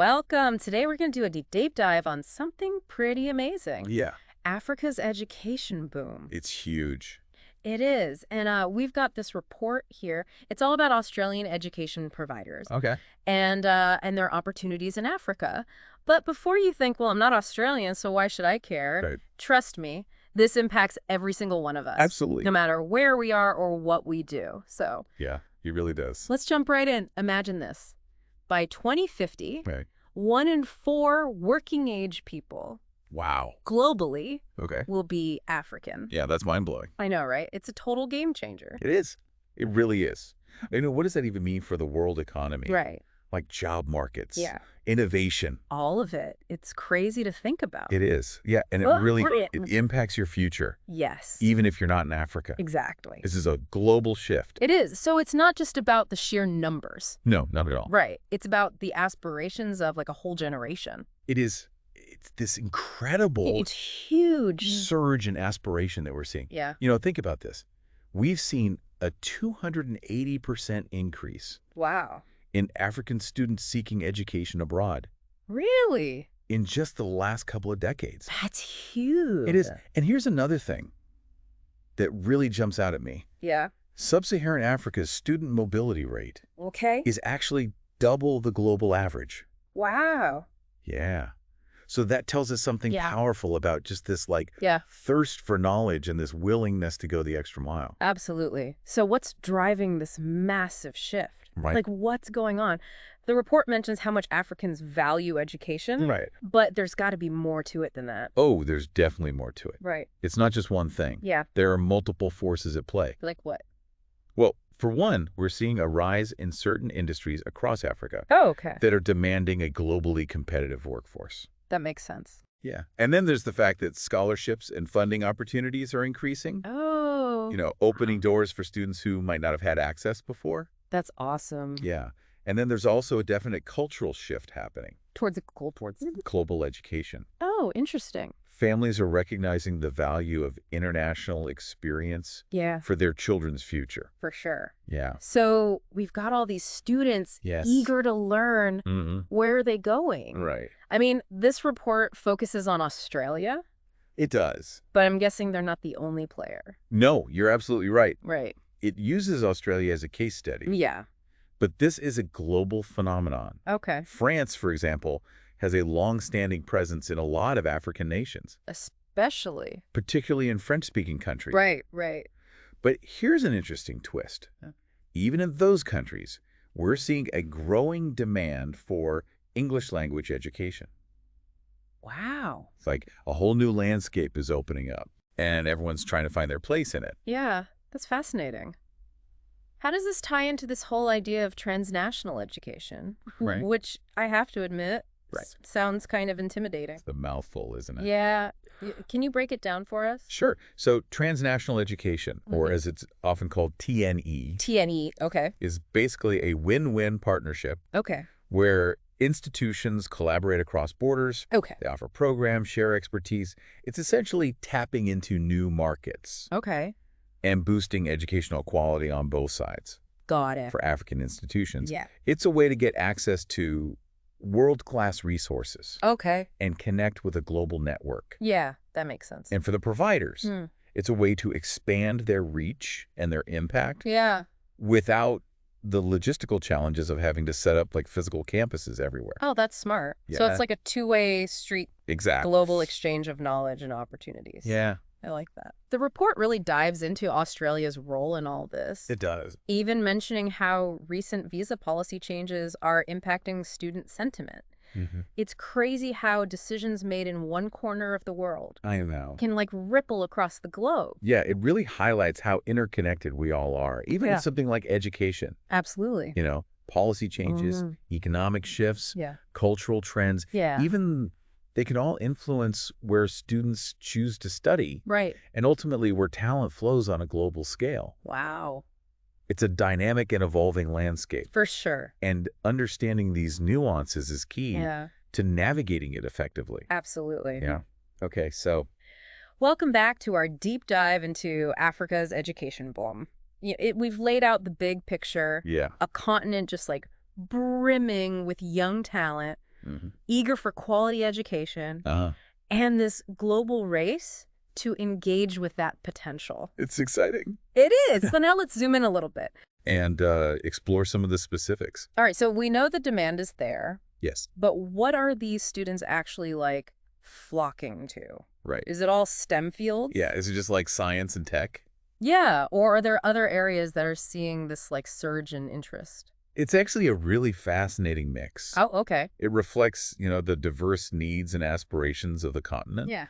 Welcome. Today we're going to do a deep dive on something pretty amazing. Yeah, Africa's education boom. it's huge. It is. And we've got this report here. It's all about Australian education providers Okay. and their opportunities in Africa. But before you think, well, I'm not Australian, so why should I care? Right. Trust me, this impacts every single one of us. Absolutely. No matter where we are or what we do. So Yeah, it really does. let's jump right in. Imagine this. By 2050, Right. 1 in 4 working age people Wow. globally Okay. will be African. Yeah, that's mind-blowing. I know, right? It's a total game changer. It is. It really is. What does that even mean for the world economy? Right. Like job markets. Yeah. Innovation. All of it. It's crazy to think about. It is. Yeah, and it Oh, really brilliant. it impacts your future, Yes. even if you're not in Africa. Exactly. This is a global shift. It is. So it's not just about the sheer numbers. No, not at all. Right. It's about the aspirations of like a whole generation. It is. It's this incredible It's huge. surge in aspiration that we're seeing. Yeah. Think about this. We've seen a 280% increase Wow. in African students seeking education abroad Really? in just the last couple of decades. That's huge. It is. And here's another thing that really jumps out at me. Yeah. Sub-Saharan Africa's student mobility rate Okay. is actually double the global average. Wow. Yeah. So that tells us something Yeah. powerful about just this Yeah. thirst for knowledge and this willingness to go the extra mile. Absolutely. So what's driving this massive shift? Right. Like what's going on? The report mentions how much Africans value education, Right. but there's got to be more to it than that. Oh, there's definitely more to it. Right. It's not just one thing. Yeah. There are multiple forces at play. Like what? Well, for one, we're seeing a rise in certain industries across Africa Oh, okay. that are demanding a globally competitive workforce. That makes sense. Yeah. And then there's the fact that scholarships and funding opportunities are increasing, Oh. opening doors for students who might not have had access before. That's awesome. Yeah. And then there's also a definite cultural shift happening Towards global education. Oh, interesting. Families are recognizing the value of international experience Yeah, for their children's future. for sure. Yeah. So we've got all these students Yes. eager to learn. Mm-hmm. Where are they going? Right. I mean, this report focuses on Australia, It does. but I'm guessing they're not the only player. No, you're absolutely right. Right. It uses Australia as a case study, Yeah. but this is a global phenomenon. Okay. France, for example, has a long-standing presence in a lot of African nations, Especially. particularly in French-speaking countries. Right, right. But here's an interesting twist. Even in those countries, we're seeing a growing demand for English language education. Wow. It's like a whole new landscape is opening up, and everyone's trying to find their place in it. Yeah, that's fascinating. How does this tie into this whole idea of transnational education? Right. Which I have to admit Right. sounds kind of intimidating. It's the mouthful, isn't it? Yeah. Can you break it down for us? Sure. So transnational education, or as it's often called TNE, TNE. Okay. is basically a win-win partnership Okay. where institutions collaborate across borders. Okay. They offer programs, share expertise. It's essentially tapping into new markets Okay. and boosting educational quality on both sides Got it. for African institutions. Yeah. It's a way to get access to world-class resources Okay. and connect with a global network. Yeah, that makes sense. And for the providers, Hmm. it's a way to expand their reach and their impact Yeah. without the logistical challenges of having to set up like physical campuses everywhere. Oh, that's smart. So Yeah. it's like a two-way street, Exactly. global exchange of knowledge and opportunities. Yeah, I like that. The report really dives into Australia's role in all this, it does. even mentioning how recent visa policy changes are impacting student sentiment. It's crazy how decisions made in one corner of the world I know. can like ripple across the globe. Yeah, it really highlights how interconnected we all are, even Yeah. in something like education. Absolutely. Policy changes, economic shifts, Yeah. cultural trends, Yeah. even they can all influence where students choose to study Right. and ultimately where talent flows on a global scale. Wow. It's a dynamic and evolving landscape, For sure. and understanding these nuances is key Yeah. to navigating it effectively. Absolutely. Yeah. Okay, so Welcome back to our deep dive into Africa's education boom. We've laid out the big picture, yeah, a continent just like brimming with young talent, eager for quality education, Uh-huh. and this global race to engage with that potential. It's exciting. It is. So now let's zoom in a little bit. And explore some of the specifics. All right, so we know the demand is there, Yes. but what are these students actually like flocking to? Right. Is it all STEM fields? Yeah, is it just like science and tech? Yeah, or are there other areas that are seeing this like surge in interest? It's actually a really fascinating mix. Oh, okay. It reflects, the diverse needs and aspirations of the continent. Yeah.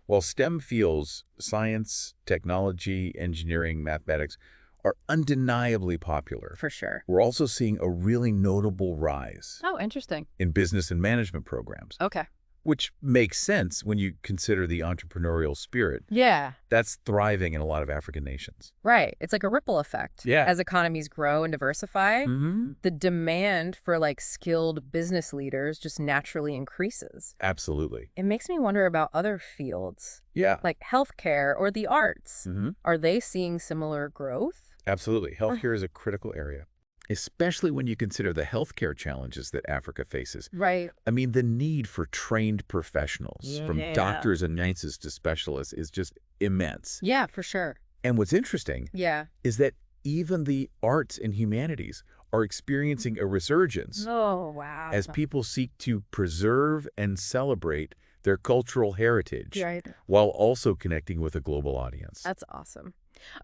While STEM fields, science, technology, engineering, mathematics, are undeniably popular, For sure. we're also seeing a really notable rise Oh, interesting. in business and management programs, Okay. which makes sense when you consider the entrepreneurial spirit Yeah, that's thriving in a lot of African nations. right. It's like a ripple effect. Yeah. As economies grow and diversify, Mm-hmm. the demand for like skilled business leaders just naturally increases. Absolutely. It makes me wonder about other fields, Yeah. like healthcare or the arts. Mm-hmm. Are they seeing similar growth? Absolutely. Healthcare is a critical area, especially when you consider the healthcare challenges that Africa faces. Right. I mean, the need for trained professionals, from Yeah. doctors and nurses to specialists, is just immense. Yeah, for sure. And what's interesting Yeah. is that even the arts and humanities are experiencing a resurgence Oh, wow. as people seek to preserve and celebrate their cultural heritage Right. while also connecting with a global audience. That's awesome.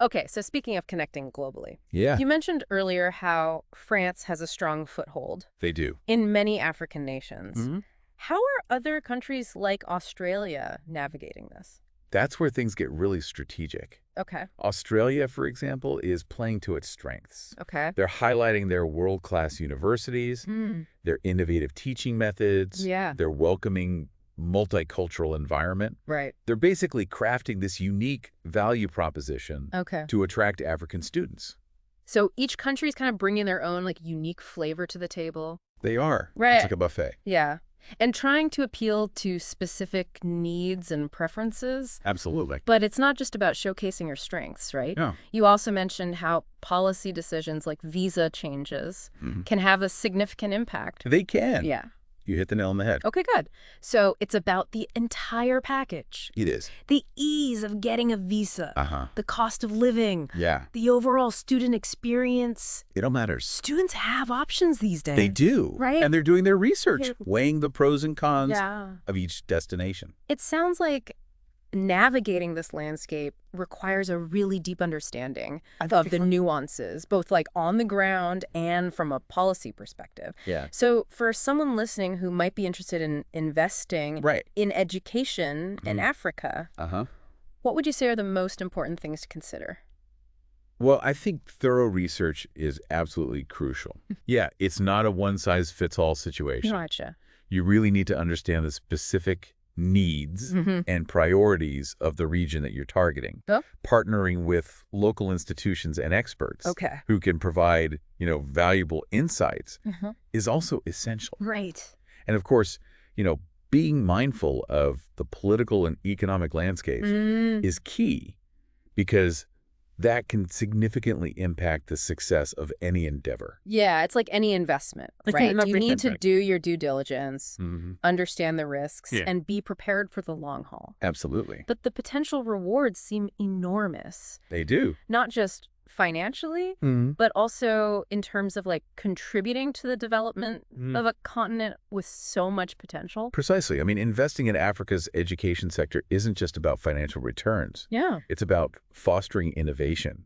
Okay, so speaking of connecting globally, Yeah, you mentioned earlier how France has a strong foothold they do. in many African nations. Mhm. How are other countries like Australia navigating this? That's where things get really strategic. Okay. Australia, for example, is playing to its strengths. Okay. They're highlighting their world-class universities, Hmm. their innovative teaching methods, Yeah. their welcoming multicultural environment. Right. They're basically crafting this unique value proposition Okay. to attract African students. So each country is kind of bringing their own like unique flavor to the table. They are. Right. It's like a buffet. Yeah. And trying to appeal to specific needs and preferences. Absolutely. But it's not just about showcasing your strengths, right? Yeah. You also mentioned how policy decisions like visa changes can have a significant impact. They can. Yeah. You hit the nail on the head. Okay, good. So it's about the entire package. It is. The ease of getting a visa, Uh-huh. the cost of living, Yeah. the overall student experience. It all matters. Students have options these days. They do. Right? And they're doing their research, Yeah. weighing the pros and cons Yeah. of each destination. It sounds like navigating this landscape requires a really deep understanding of the nuances, both like on the ground and from a policy perspective. Yeah. So for someone listening who might be interested in investing Right. in education in Africa, Uh-huh. what would you say are the most important things to consider? Well, I think thorough research is absolutely crucial. Yeah, it's not a one-size-fits-all situation. Gotcha. You really need to understand the specific needs and priorities of the region that you're targeting. Oh. Partnering with local institutions and experts Okay. who can provide, valuable insights is also essential. Right. And of course, being mindful of the political and economic landscape is key because that can significantly impact the success of any endeavor. Yeah, it's like any investment, Like right? in You need everything, to right. do your due diligence, understand the risks, Yeah. and be prepared for the long haul. Absolutely. But the potential rewards seem enormous, They do. not just financially, but also in terms of like contributing to the development of a continent with so much potential. Precisely. I mean, investing in Africa's education sector isn't just about financial returns. Yeah. It's about fostering innovation,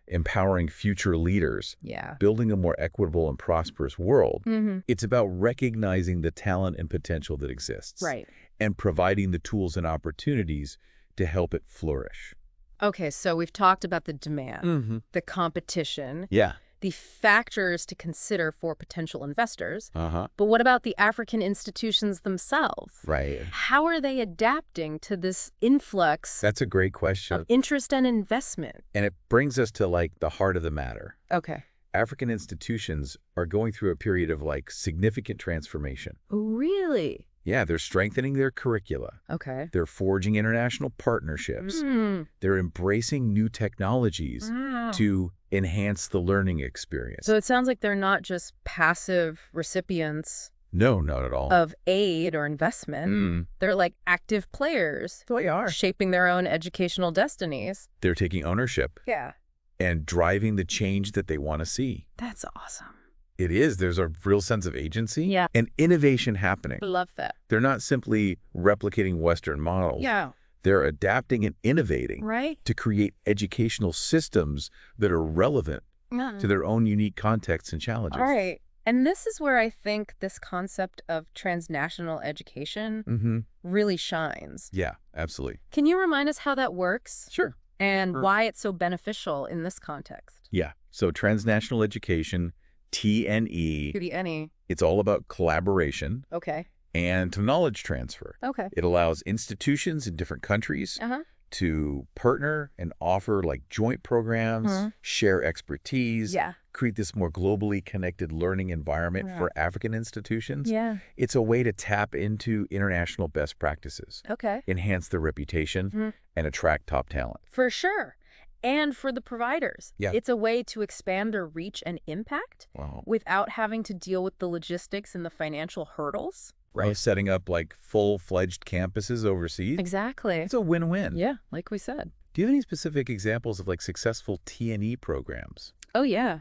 empowering future leaders, Yeah. building a more equitable and prosperous world. It's about recognizing the talent and potential that exists. Right. And providing the tools and opportunities to help it flourish. Okay, so we've talked about the demand, the competition, Yeah. the factors to consider for potential investors. Uh-huh. But what about the African institutions themselves? Right. How are they adapting to this influx That's a great question. of interest and investment? And it brings us to the heart of the matter. Okay. African institutions are going through a period of significant transformation. Really? Yeah, they're strengthening their curricula. Okay. They're forging international partnerships. They're embracing new technologies to enhance the learning experience. So it sounds like they're not just passive recipients No, not at all. of aid or investment. Mm, They're like active players so they are. shaping their own educational destinies. They're taking ownership Yeah. and driving the change that they want to see. That's awesome. It is. There's a real sense of agency Yeah. and innovation happening. I love that. They're not simply replicating Western models. Yeah. They're adapting and innovating Right? to create educational systems that are relevant Yeah. to their own unique contexts and challenges. All right. And this is where I think this concept of transnational education Mm-hmm. really shines. Yeah, absolutely. Can you remind us how that works Sure. and why it's so beneficial in this context? Yeah. So transnational education, TNE, Could be any. it's all about collaboration Okay. and knowledge transfer. Okay. It allows institutions in different countries Uh-huh. to partner and offer like joint programs, Mhm. share expertise, Yeah. create this more globally connected learning environment Yeah. for African institutions. Yeah. It's a way to tap into international best practices, Okay. enhance their reputation, Mhm. and attract top talent. For sure. And for the providers. Yeah. It's a way to expand their reach and impact Wow. without having to deal with the logistics and the financial hurdles. Right. Setting up like full-fledged campuses overseas. Exactly. It's a win-win. Yeah, like we said. Do you have any specific examples of like successful TNE programs? Oh, yeah.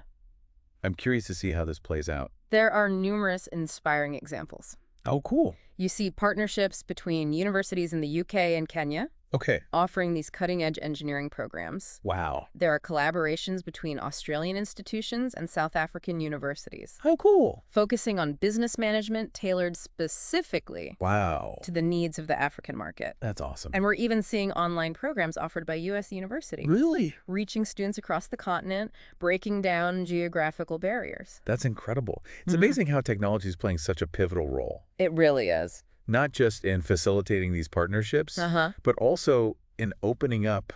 I'm curious to see how this plays out. There are numerous inspiring examples. Oh, cool. You see partnerships between universities in the UK and Kenya Okay. offering these cutting-edge engineering programs. Wow. There are collaborations between Australian institutions and South African universities, Oh, cool. focusing on business management tailored specifically Wow. to the needs of the African market. That's awesome. And we're even seeing online programs offered by U.S. universities, Really? reaching students across the continent, breaking down geographical barriers. That's incredible. It's Mhm. amazing how technology is playing such a pivotal role, It really is. not just in facilitating these partnerships, Uh-huh. but also in opening up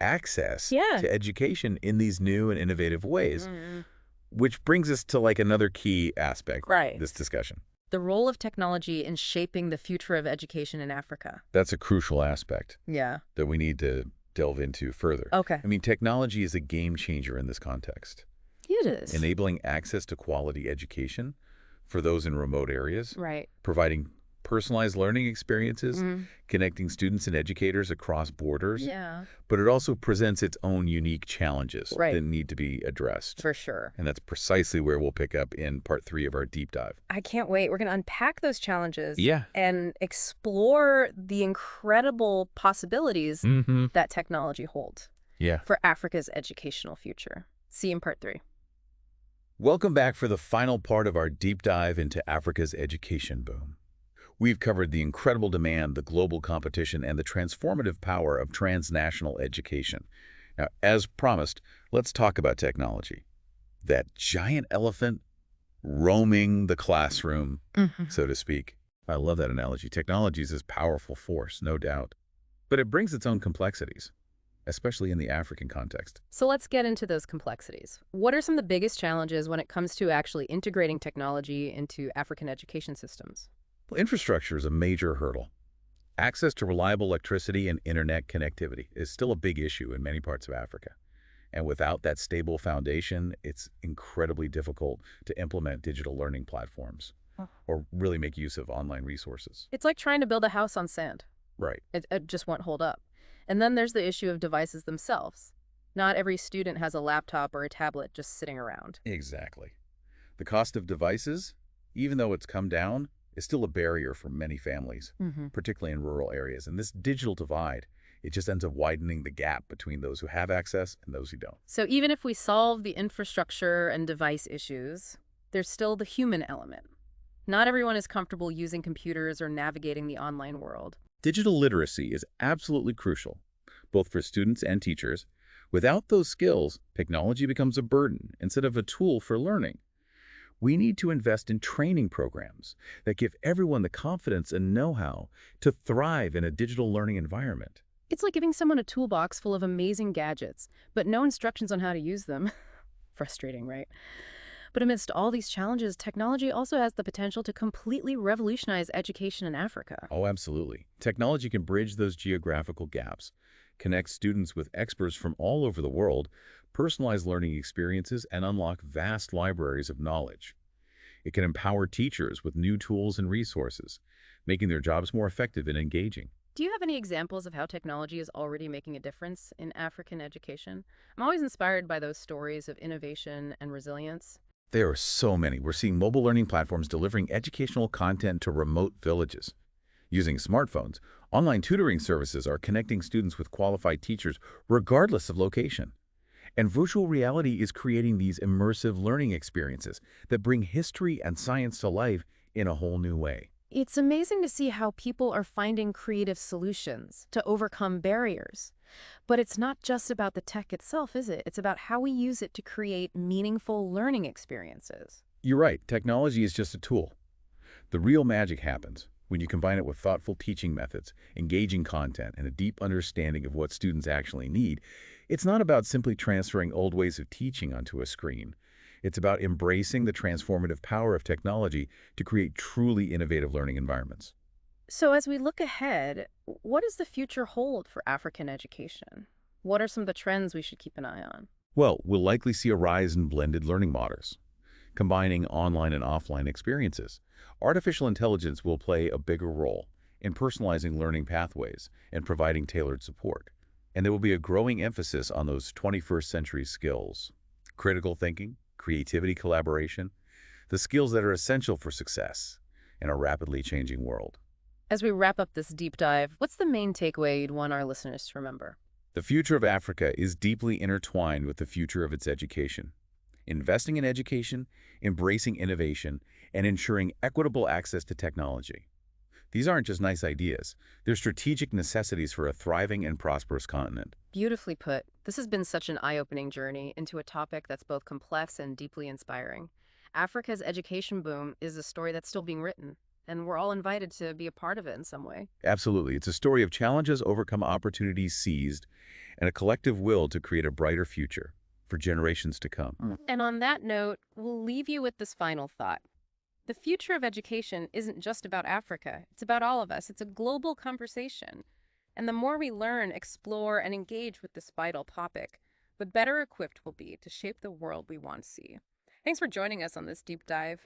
access Yeah. to education in these new and innovative ways, Mhm. which brings us to like another key aspect Right. of this discussion. The role of technology in shaping the future of education in Africa. That's a crucial aspect Yeah. that we need to delve into further. Okay. I mean, technology is a game changer in this context, It is. enabling access to quality education for those in remote areas, Right. providing personalized learning experiences, Mhm. connecting students and educators across borders, Yeah. but it also presents its own unique challenges Right. that need to be addressed. For sure. And that's precisely where we'll pick up in part 3 of our deep dive. I can't wait. We're going to unpack those challenges Yeah. and explore the incredible possibilities Mm-hmm. that technology holds Yeah. for Africa's educational future. See you in part 3. Welcome back for the final part of our deep dive into Africa's education boom. We've covered the incredible demand, the global competition, and the transformative power of transnational education. Now, as promised, let's talk about technology. That giant elephant roaming the classroom, so to speak. I love that analogy. Technology is this powerful force, no doubt. But it brings its own complexities, especially in the African context. So let's get into those complexities. What are some of the biggest challenges when it comes to actually integrating technology into African education systems? Well, infrastructure is a major hurdle. Access to reliable electricity and internet connectivity is still a big issue in many parts of Africa. And without that stable foundation, it's incredibly difficult to implement digital learning platforms or really make use of online resources. It's like trying to build a house on sand. Right. It just won't hold up. And then there's the issue of devices themselves. Not every student has a laptop or a tablet just sitting around. Exactly. The cost of devices, even though it's come down, is still a barrier for many families, particularly in rural areas. And this digital divide, it just ends up widening the gap between those who have access and those who don't. So even if we solve the infrastructure and device issues, there's still the human element. Not everyone is comfortable using computers or navigating the online world. Digital literacy is absolutely crucial, both for students and teachers. Without those skills, technology becomes a burden instead of a tool for learning. We need to invest in training programs that give everyone the confidence and know-how to thrive in a digital learning environment. It's like giving someone a toolbox full of amazing gadgets, but no instructions on how to use them. Frustrating, right? But amidst all these challenges, technology also has the potential to completely revolutionize education in Africa. Oh, absolutely. Technology can bridge those geographical gaps, connect students with experts from all over the world, personalize learning experiences, and unlock vast libraries of knowledge. It can empower teachers with new tools and resources, making their jobs more effective and engaging. Do you have any examples of how technology is already making a difference in African education? I'm always inspired by those stories of innovation and resilience. There are so many. We're seeing mobile learning platforms delivering educational content to remote villages. Using smartphones, online tutoring services are connecting students with qualified teachers regardless of location. And virtual reality is creating these immersive learning experiences that bring history and science to life in a whole new way. It's amazing to see how people are finding creative solutions to overcome barriers. But it's not just about the tech itself, is it? It's about how we use it to create meaningful learning experiences. You're right, technology is just a tool. The real magic happens when you combine it with thoughtful teaching methods, engaging content, and a deep understanding of what students actually need. It's not about simply transferring old ways of teaching onto a screen. It's about embracing the transformative power of technology to create truly innovative learning environments. So as we look ahead, what does the future hold for African education? What are some of the trends we should keep an eye on? Well, we'll likely see a rise in blended learning models, combining online and offline experiences. Artificial intelligence will play a bigger role in personalizing learning pathways and providing tailored support. And there will be a growing emphasis on those 21st century skills: critical thinking, creativity, collaboration, the skills that are essential for success in a rapidly changing world. As we wrap up this deep dive, what's the main takeaway you'd want our listeners to remember? The future of Africa is deeply intertwined with the future of its education. Investing in education, embracing innovation, and ensuring equitable access to technology. These aren't just nice ideas. They're strategic necessities for a thriving and prosperous continent. Beautifully put. This has been such an eye-opening journey into a topic that's both complex and deeply inspiring. Africa's education boom is a story that's still being written, and we're all invited to be a part of it in some way. Absolutely. It's a story of challenges overcome, opportunities seized, and a collective will to create a brighter future for generations to come. And on that note, we'll leave you with this final thought. The future of education isn't just about Africa. It's about all of us. It's a global conversation. And the more we learn, explore, and engage with this vital topic, the better equipped we'll be to shape the world we want to see. Thanks for joining us on this deep dive.